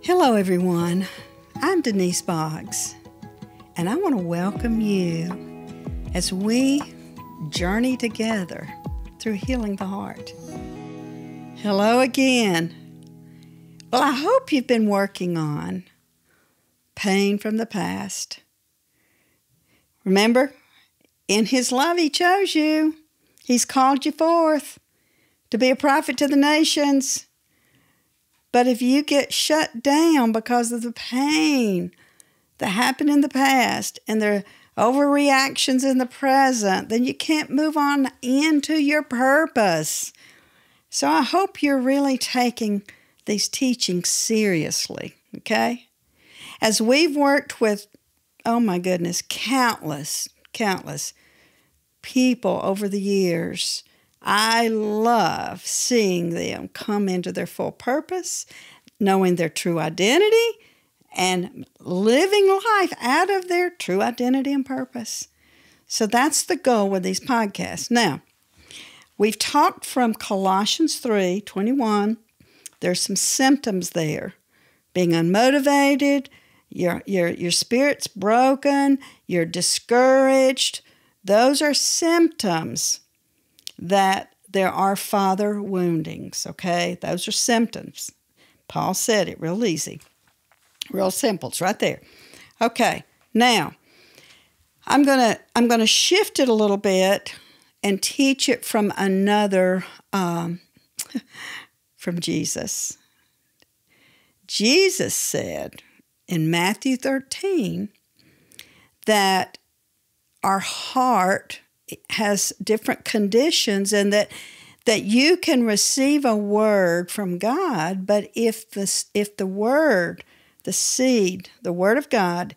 Hello everyone, I'm Denise Boggs, and I want to welcome you as we journey together through healing the heart. Hello again. Well, I hope you've been working on pain from the past. Remember, in His love He chose you. He's called you forth to be a prophet to the nations. But if you get shut down because of the pain that happened in the past and the overreactions in the present, then you can't move on into your purpose. So I hope you're really taking these teachings seriously, okay? As we've worked with, oh my goodness, countless people over the years, I love seeing them come into their full purpose, knowing their true identity, and living life out of their true identity and purpose. So that's the goal with these podcasts. Now, we've talked from Colossians 3:21. There's some symptoms there. Being unmotivated, your spirit's broken, you're discouraged. Those are symptoms that there are father woundings, okay? Those are symptoms. Paul said it real easy, real simple. It's right there. Okay, now I'm gonna shift it a little bit and teach it from another, from Jesus. Jesus said in Matthew 13 that our heart has different conditions, and that you can receive a word from God, but if the word, the seed, the word of God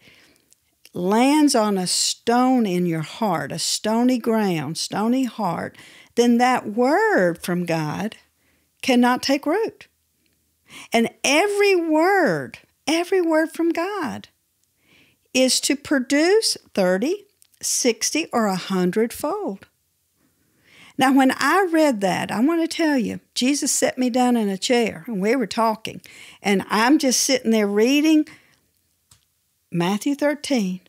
lands on a stone in your heart, a stony ground, stony heart, then that word from God cannot take root. And every word from God is to produce 30, 60, or 100-fold. Now, when I read that, I want to tell you, Jesus set me down in a chair, and we were talking, and I'm just sitting there reading Matthew 13,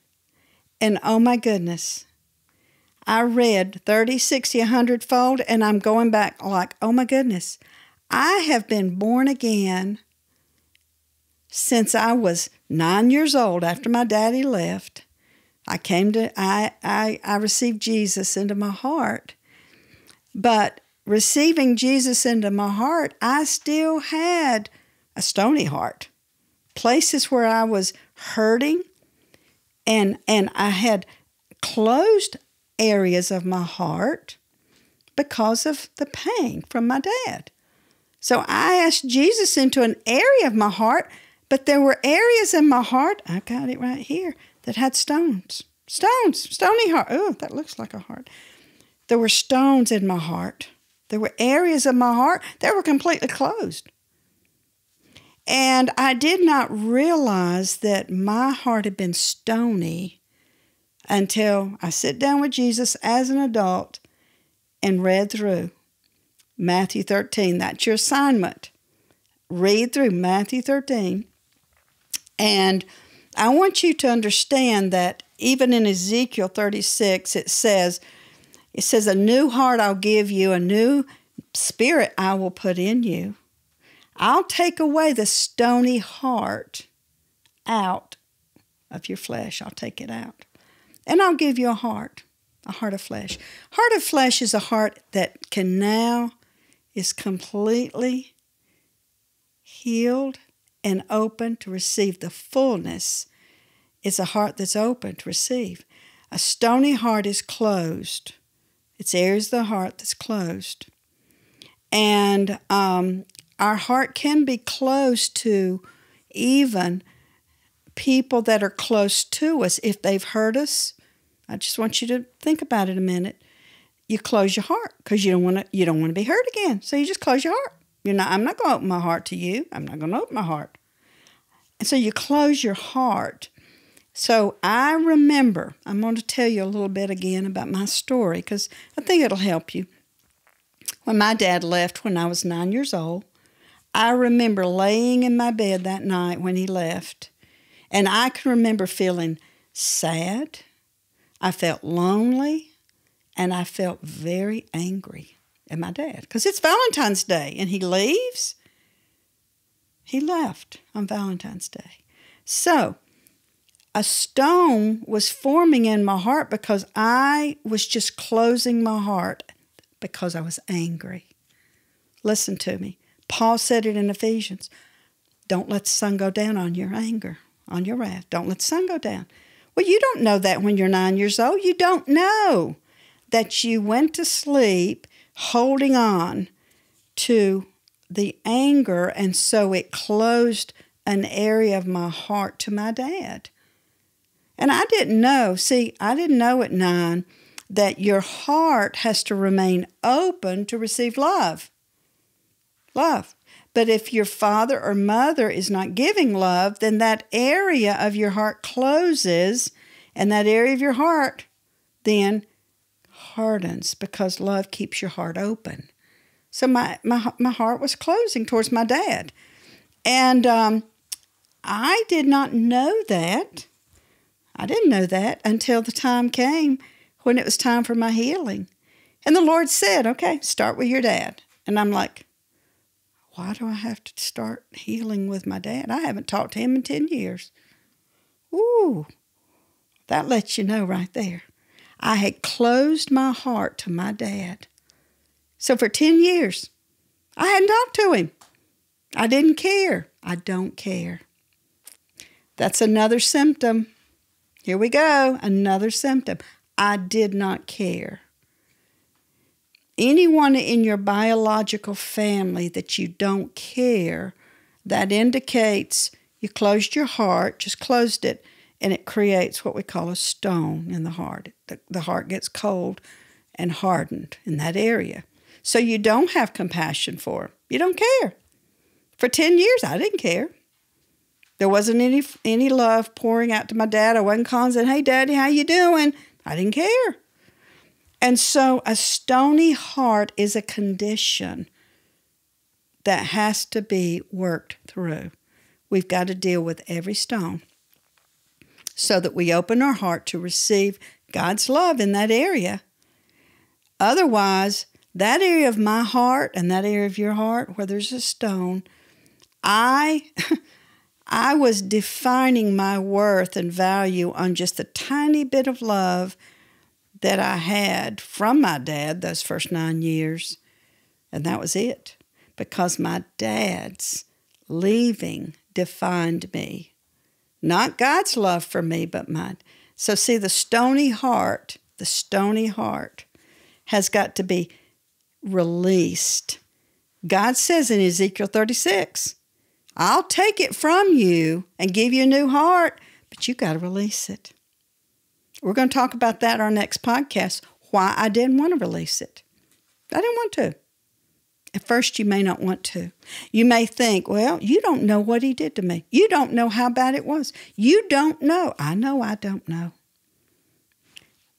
and oh my goodness, I read 30, 60, 100-fold, and I'm going back like, oh my goodness, I have been born again since I was 9 years old after my daddy left. I received Jesus into my heart. But receiving Jesus into my heart, I still had a stony heart. Places where I was hurting, and I had closed areas of my heart because of the pain from my dad. So I asked Jesus into an area of my heart, but there were areas in my heart, I got it right here, that had stones, stony heart. Oh, that looks like a heart. There were stones in my heart. There were areas of my heart that were completely closed. And I did not realize that my heart had been stony until I sat down with Jesus as an adult and read through Matthew 13. That's your assignment. Read through Matthew 13. And I want you to understand that even in Ezekiel 36, it says, a new heart I'll give you, a new spirit I will put in you. I'll take away the stony heart out of your flesh. I'll take it out. And I'll give you a heart of flesh. Heart of flesh is a heart that is completely healed and open to receive the fullness. It's a heart that's open to receive. A stony heart is closed. It's areas of the heart that's closed. And our heart can be closed to even people that are close to us. If they've hurt us, I just want you to think about it a minute. You close your heart because you don't want to be hurt again. So you just close your heart. I'm not going to open my heart to you. I'm not going to open my heart. And so you close your heart. So I remember, I'm going to tell you a little bit again about my story because I think it'll help you. When my dad left when I was 9 years old, I remember laying in my bed that night when he left, and I can remember feeling sad, I felt lonely, and I felt very angry at my dad because it's Valentine's Day and he leaves. He left on Valentine's Day. So a stone was forming in my heart because I was just closing my heart because I was angry. Listen to me. Paul said it in Ephesians. Don't let the sun go down on your anger, on your wrath. Don't let the sun go down. Well, you don't know that when you're 9 years old. You don't know that you went to sleep holding on to the anger, and so it closed an area of my heart to my dad. And I didn't know. See, I didn't know at 9 that your heart has to remain open to receive love. Love. But if your father or mother is not giving love, then that area of your heart closes, and that area of your heart then hardens because love keeps your heart open. So my heart was closing towards my dad. And I did not know that. I didn't know that until the time came when it was time for my healing. And the Lord said, okay, start with your dad. And I'm like, why do I have to start healing with my dad? I haven't talked to him in 10 years. Ooh, that lets you know right there. I had closed my heart to my dad. So for 10 years, I hadn't talked to him. I didn't care. I don't care. That's another symptom. Here we go, another symptom. I did not care. Anyone in your biological family that you don't care, that indicates you closed your heart, just closed it, and it creates what we call a stone in the heart. The heart gets cold and hardened in that area. So you don't have compassion for them. You don't care. For 10 years, I didn't care. There wasn't any love pouring out to my dad. I wasn't calling saying, hey, Daddy, how you doing? I didn't care. And so a stony heart is a condition that has to be worked through. We've got to deal with every stone so that we open our heart to receive God's love in that area. Otherwise, that area of my heart and that area of your heart where there's a stone, I was defining my worth and value on just the tiny bit of love that I had from my dad those first 9 years. And that was it. Because my dad's leaving defined me. Not God's love for me, but mine. So see, the stony heart has got to be released. God says in Ezekiel 36, I'll take it from you and give you a new heart, but you got to release it. We're going to talk about that in our next podcast, why I didn't want to release it. I didn't want to. At first, you may not want to. You may think, well, you don't know what he did to me. You don't know how bad it was. You don't know. I know I don't know.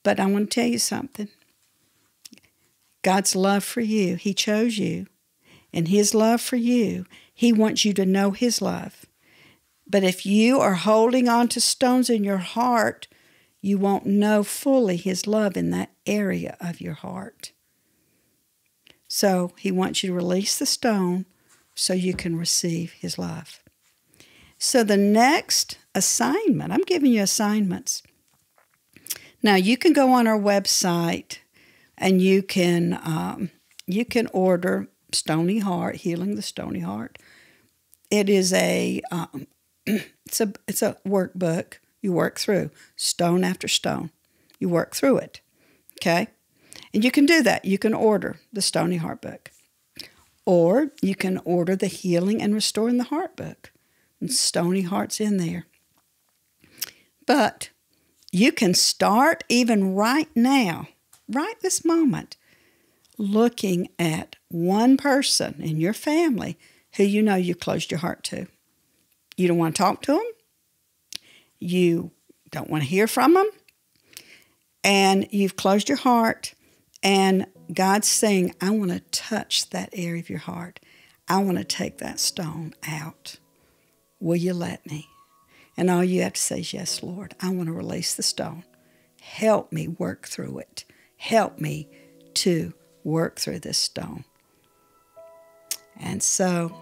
But I want to tell you something. God's love for you, he chose you. And his love for you, he wants you to know his love. But if you are holding on to stones in your heart, you won't know fully his love in that area of your heart. So he wants you to release the stone so you can receive his love. So the next assignment, I'm giving you assignments. Now you can go on our website and you can order Stony Heart, Healing the Stony Heart. It is it's a workbook you work through, stone after stone. You work through it, okay? And you can do that. You can order the Stony Heart book. Or you can order the Healing and Restoring the Heart book. And Stony Heart's in there. But you can start even right now, right this moment, looking at one person in your family who you know you closed your heart to. You don't want to talk to them. You don't want to hear from them. And you've closed your heart. And God's saying, I want to touch that area of your heart. I want to take that stone out. Will you let me? And all you have to say is, yes, Lord, I want to release the stone. Help me work through it. Help me to work through this stone. And so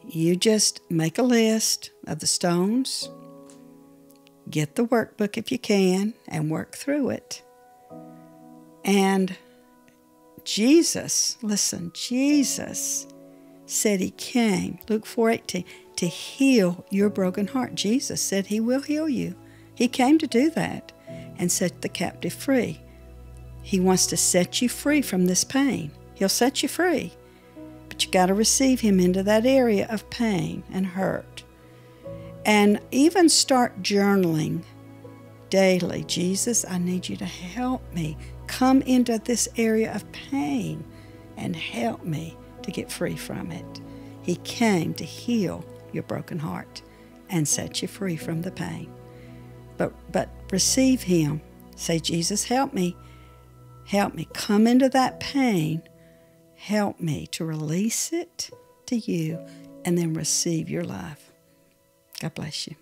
you just make a list of the stones, get the workbook if you can, and work through it. And Jesus, listen, Jesus said he came, Luke 4:18, to heal your broken heart. Jesus said he will heal you. He came to do that and set the captive free. He wants to set you free from this pain. He'll set you free. But you got to receive him into that area of pain and hurt. And even start journaling daily. Jesus, I need you to help me. Come into this area of pain and help me to get free from it. He came to heal your broken heart and set you free from the pain. But receive him. Say, Jesus, help me. Help me. Come into that pain. Help me to release it to you and then receive your love. God bless you.